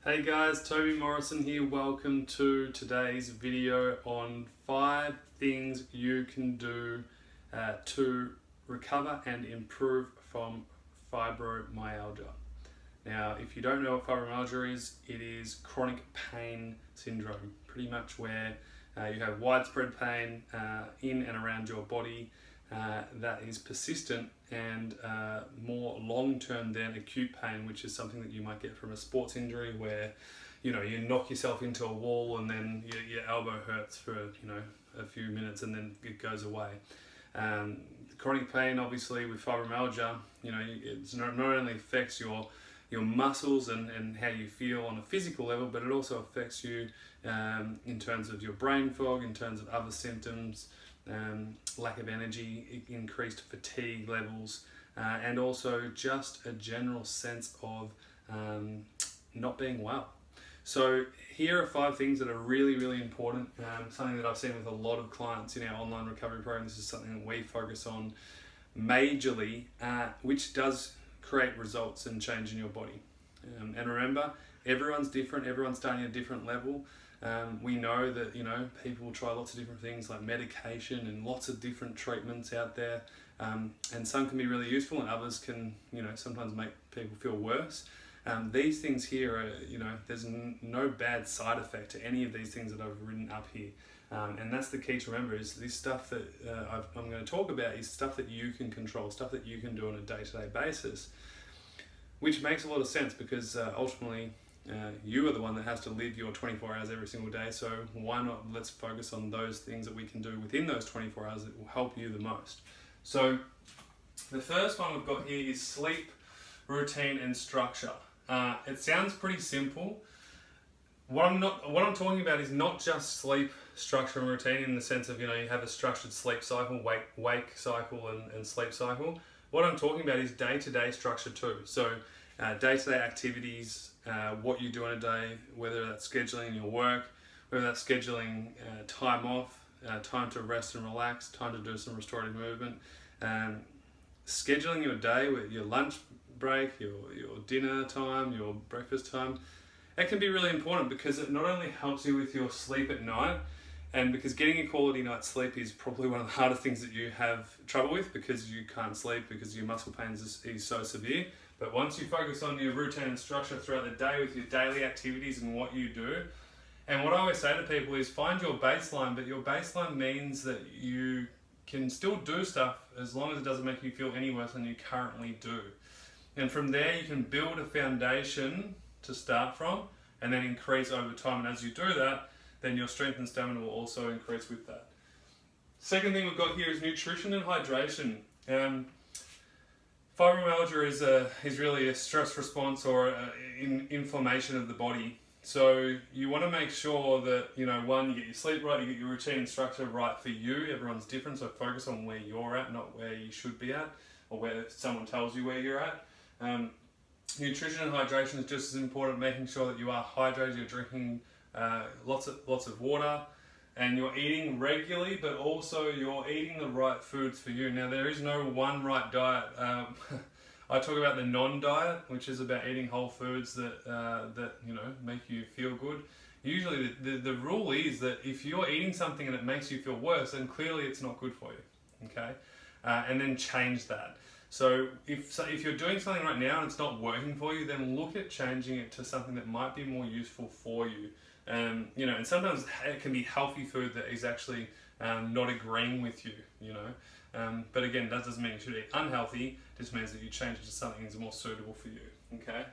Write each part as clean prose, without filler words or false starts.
Hey guys, Toby Morrison here. Welcome to today's video on 5 things you can do to recover and improve from fibromyalgia. Now, if you don't know what fibromyalgia is, it is chronic pain syndrome, pretty much where you have widespread pain in and around your body that is persistent and more long-term than acute pain, which is something that you might get from a sports injury where you knock yourself into a wall and then your elbow hurts for a few minutes and then it goes away. Chronic pain, obviously, with fibromyalgia, it's not only affects your muscles and how you feel on a physical level, but it also affects you in terms of your brain fog, in terms of other symptoms, lack of energy, increased fatigue levels, and also just a general sense of not being well. So here are 5 things that are really, really important, something that I've seen with a lot of clients in our online recovery program. This is something that we focus on majorly, which does create results and change in your body. And remember, everyone's different, everyone's starting at a different level. We know that people try lots of different things like medication and lots of different treatments out there, and some can be really useful and others can sometimes make people feel worse. These things here are, there's no bad side effect to any of these things that I've written up here, and that's the key to remember, is this stuff that I'm going to talk about is stuff that you can control, stuff that you can do on a day-to-day basis, which makes a lot of sense because ultimately you are the one that has to live your 24 hours every single day. So why not let's focus on those things that we can do within those 24 hours that will help you the most. So the first one we've got here is sleep, routine and structure. It sounds pretty simple. What I'm talking about is not just sleep, structure and routine in the sense of you have a structured sleep cycle, wake cycle and sleep cycle. What I'm talking about is day-to-day structure too. So day-to-day activities, what you do in a day, whether that's scheduling your work, whether that's scheduling time off, time to rest and relax, time to do some restorative movement, scheduling your day with your lunch break, your dinner time, your breakfast time. That can be really important because it not only helps you with your sleep at night, and because getting a quality night's sleep is probably one of the hardest things that you have trouble with because you can't sleep because your muscle pain is so severe. But once you focus on your routine and structure throughout the day with your daily activities and what you do, and what I always say to people is find your baseline, but your baseline means that you can still do stuff as long as it doesn't make you feel any worse than you currently do. And from there you can build a foundation to start from and then increase over time. And as you do that, then your strength and stamina will also increase with that. Second thing we've got here is nutrition and hydration. Fibromyalgia is really a stress response or inflammation of the body. So you want to make sure that, one, you get your sleep right, you get your routine and structure right for you. Everyone's different, so focus on where you're at, not where you should be at, or where someone tells you where you're at. Nutrition and hydration is just as important, making sure that you are hydrated, you're drinking lots of water, and you're eating regularly, but also you're eating the right foods for you. Now, there is no one right diet. I talk about the non-diet, which is about eating whole foods that make you feel good. Usually the rule is that if you're eating something and it makes you feel worse, then clearly it's not good for you, okay? And then change that. So if you're doing something right now and it's not working for you, then look at changing it to something that might be more useful for you. And sometimes it can be healthy food that is actually not agreeing with you, but again, that doesn't mean you should eat unhealthy, it just means that you change it to something that's more suitable for you, okay?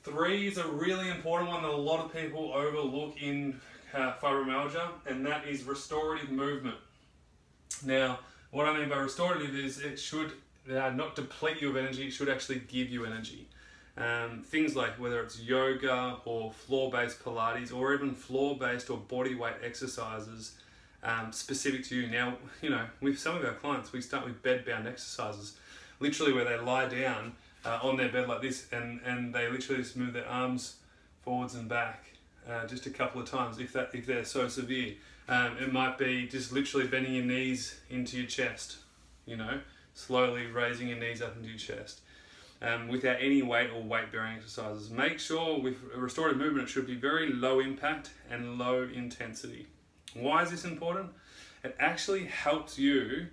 3 is a really important one that a lot of people overlook in fibromyalgia, and that is restorative movement. Now, what I mean by restorative is it should not deplete you of energy, it should actually give you energy. Things like whether it's yoga or floor-based Pilates or even floor-based or body weight exercises specific to you. Now, with some of our clients, we start with bed-bound exercises, literally where they lie down on their bed like this and they literally just move their arms forwards and back just a couple of times if they're so severe. It might be just literally bending your knees into your chest, slowly raising your knees up into your chest. without any weight or weight-bearing exercises. Make sure with restorative movement it should be very low impact and low intensity. Why is this important? It actually helps you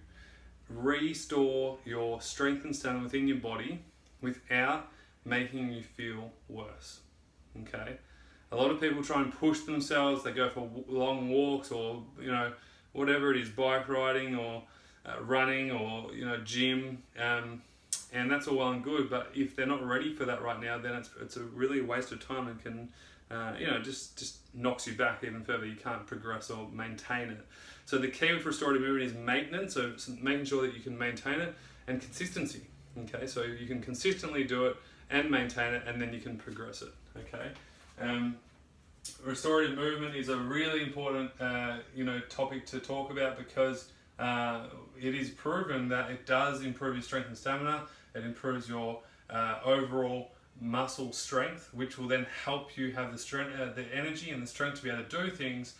restore your strength and stamina within your body without making you feel worse. Okay? A lot of people try and push themselves. They go for long walks, or whatever it is, bike riding or running, or gym, and that's all well and good. But if they're not ready for that right now, then it's a really waste of time and can just knocks you back even further. You can't progress or maintain it. So the key with restorative movement is maintenance, so making sure that you can maintain it, and consistency. Okay, so you can consistently do it and maintain it, and then you can progress it. Okay, restorative movement is a really important topic to talk about, because it is proven that it does improve your strength and stamina. It improves your overall muscle strength, which will then help you have the strength, the energy and the strength to be able to do things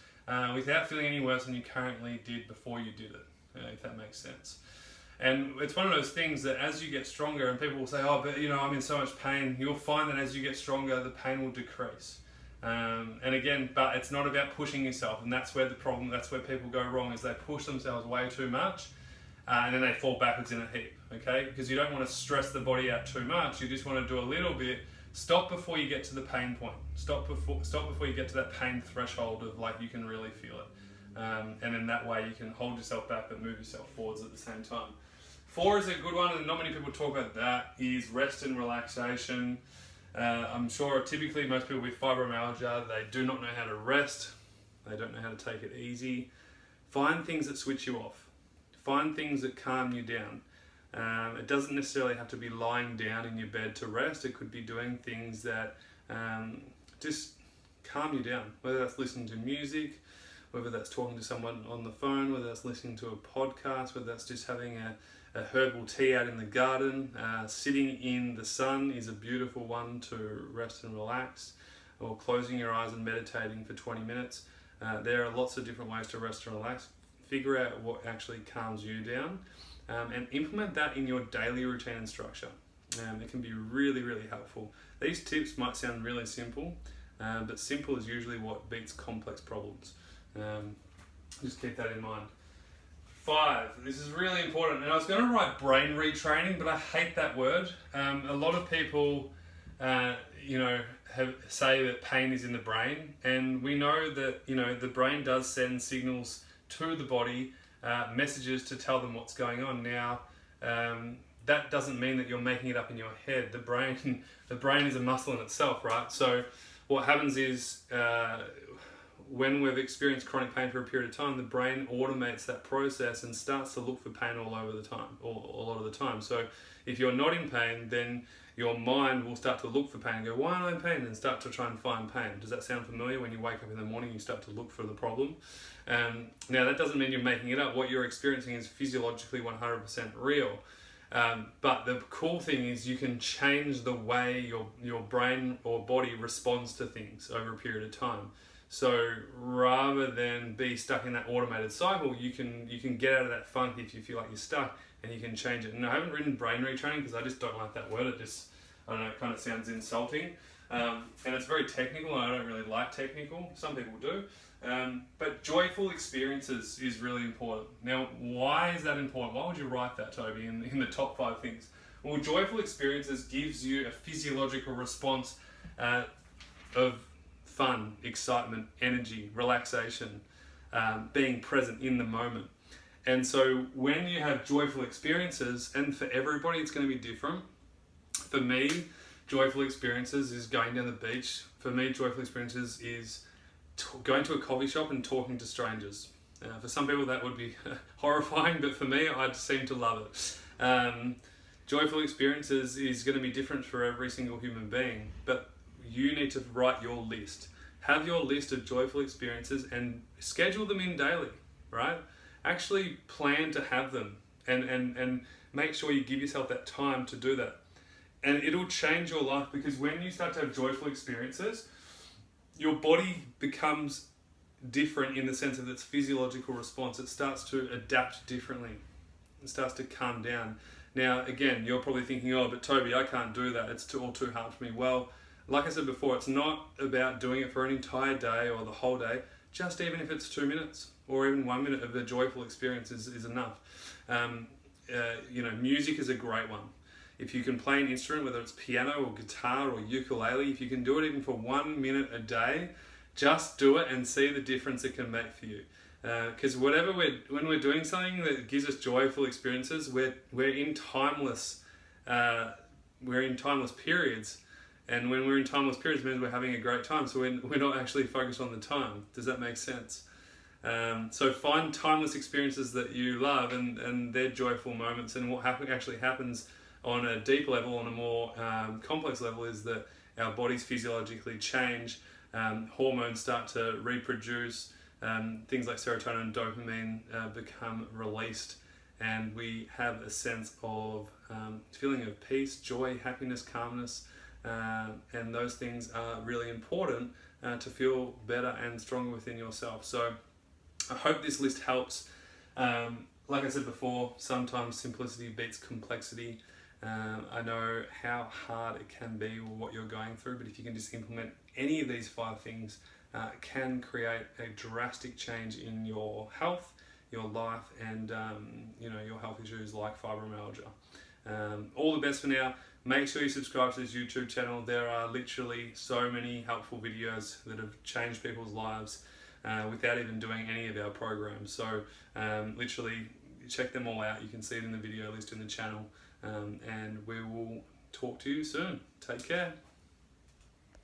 without feeling any worse than you currently did before you did it, if that makes sense. And it's one of those things that as you get stronger, and people will say, oh, but I'm in so much pain, you'll find that as you get stronger, the pain will decrease. And again, but it's not about pushing yourself, and that's where that's where people go wrong, is they push themselves way too much, and then they fall backwards in a heap, okay? Because you don't want to stress the body out too much, you just want to do a little bit. Stop before you get to the pain point. Stop before you get to that pain threshold of like you can really feel it. And in that way you can hold yourself back but move yourself forwards at the same time. 4 is a good one, and not many people talk about that, is rest and relaxation. I'm sure typically most people with fibromyalgia, they do not know how to rest. They don't know how to take it easy. Find things that switch you off. Find things that calm you down. It doesn't necessarily have to be lying down in your bed to rest. It could be doing things that just calm you down, whether that's listening to music, whether that's talking to someone on the phone, whether that's listening to a podcast, whether that's just having a herbal tea out in the garden. Sitting in the sun is a beautiful one to rest and relax, or closing your eyes and meditating for 20 minutes. There are lots of different ways to rest and relax. Figure out what actually calms you down, and implement that in your daily routine and structure. It can be really, really helpful. These tips might sound really simple, but simple is usually what beats complex problems. Just keep that in mind. 5, this is really important, and I was going to write brain retraining, but I hate that word. A lot of people, say that pain is in the brain, and we know that the brain does send signals to the body, messages to tell them what's going on. Now, that doesn't mean that you're making it up in your head. The brain is a muscle in itself, right? So what happens is, when we've experienced chronic pain for a period of time, the brain automates that process and starts to look for pain all over the time, or a lot of the time. So if you're not in pain, then your mind will start to look for pain and go, why am I in pain? And start to try and find pain. Does that sound familiar? When you wake up in the morning, you start to look for the problem. Now, that doesn't mean you're making it up. What you're experiencing is physiologically 100% real. But the cool thing is you can change the way your brain or body responds to things over a period of time. So rather than be stuck in that automated cycle, you can get out of that funk if you feel like you're stuck, and you can change it. And I haven't written brain retraining because I just don't like that word. It just, I don't know, it kind of sounds insulting. And it's very technical, and I don't really like technical. Some people do. But joyful experiences is really important. Now, why is that important? Why would you write that, Toby, in the top 5 things? Well, joyful experiences gives you a physiological response of fun, excitement, energy, relaxation, being present in the moment. And so when you have joyful experiences, and for everybody it's going to be different. For me, joyful experiences is going down the beach. For me, joyful experiences is going to a coffee shop and talking to strangers. For some people that would be horrifying, but for me, I seem to love it. Joyful experiences is going to be different for every single human being, but you need to write your list. Have your list of joyful experiences and schedule them in daily, right? Actually plan to have them, and make sure you give yourself that time to do that. And it'll change your life, because when you start to have joyful experiences, your body becomes different in the sense of its physiological response. It starts to adapt differently. It starts to calm down. Now, again, you're probably thinking, oh, but Toby, I can't do that. It's all too hard for me. Well, like I said before, it's not about doing it for an entire day or the whole day. Just even if it's 2 minutes or even 1 minute of a joyful experience is enough. Music is a great one. If you can play an instrument, whether it's piano or guitar or ukulele, if you can do it even for 1 minute a day, just do it and see the difference it can make for you. Because when we're doing something that gives us joyful experiences, we're in timeless periods, and when we're in timeless periods, it means we're having a great time. So we're not actually focused on the time. Does that make sense? So find timeless experiences that you love, and they're joyful moments. And what actually happens on a deep level, on a more complex level, is that our bodies physiologically change. Hormones start to reproduce. Things like serotonin and dopamine become released, and we have a sense of feeling of peace, joy, happiness, calmness, and those things are really important to feel better and stronger within yourself. So I hope this list helps. Like I said before, sometimes simplicity beats complexity. I know how hard it can be with what you're going through, but if you can just implement any of these 5 things, it can create a drastic change in your health, your life, and your health issues like fibromyalgia. All the best for now. Make sure you subscribe to this YouTube channel. There are literally so many helpful videos that have changed people's lives without even doing any of our programs. So literally check them all out. You can see it in the video list in the channel. And we will talk to you soon. Take care.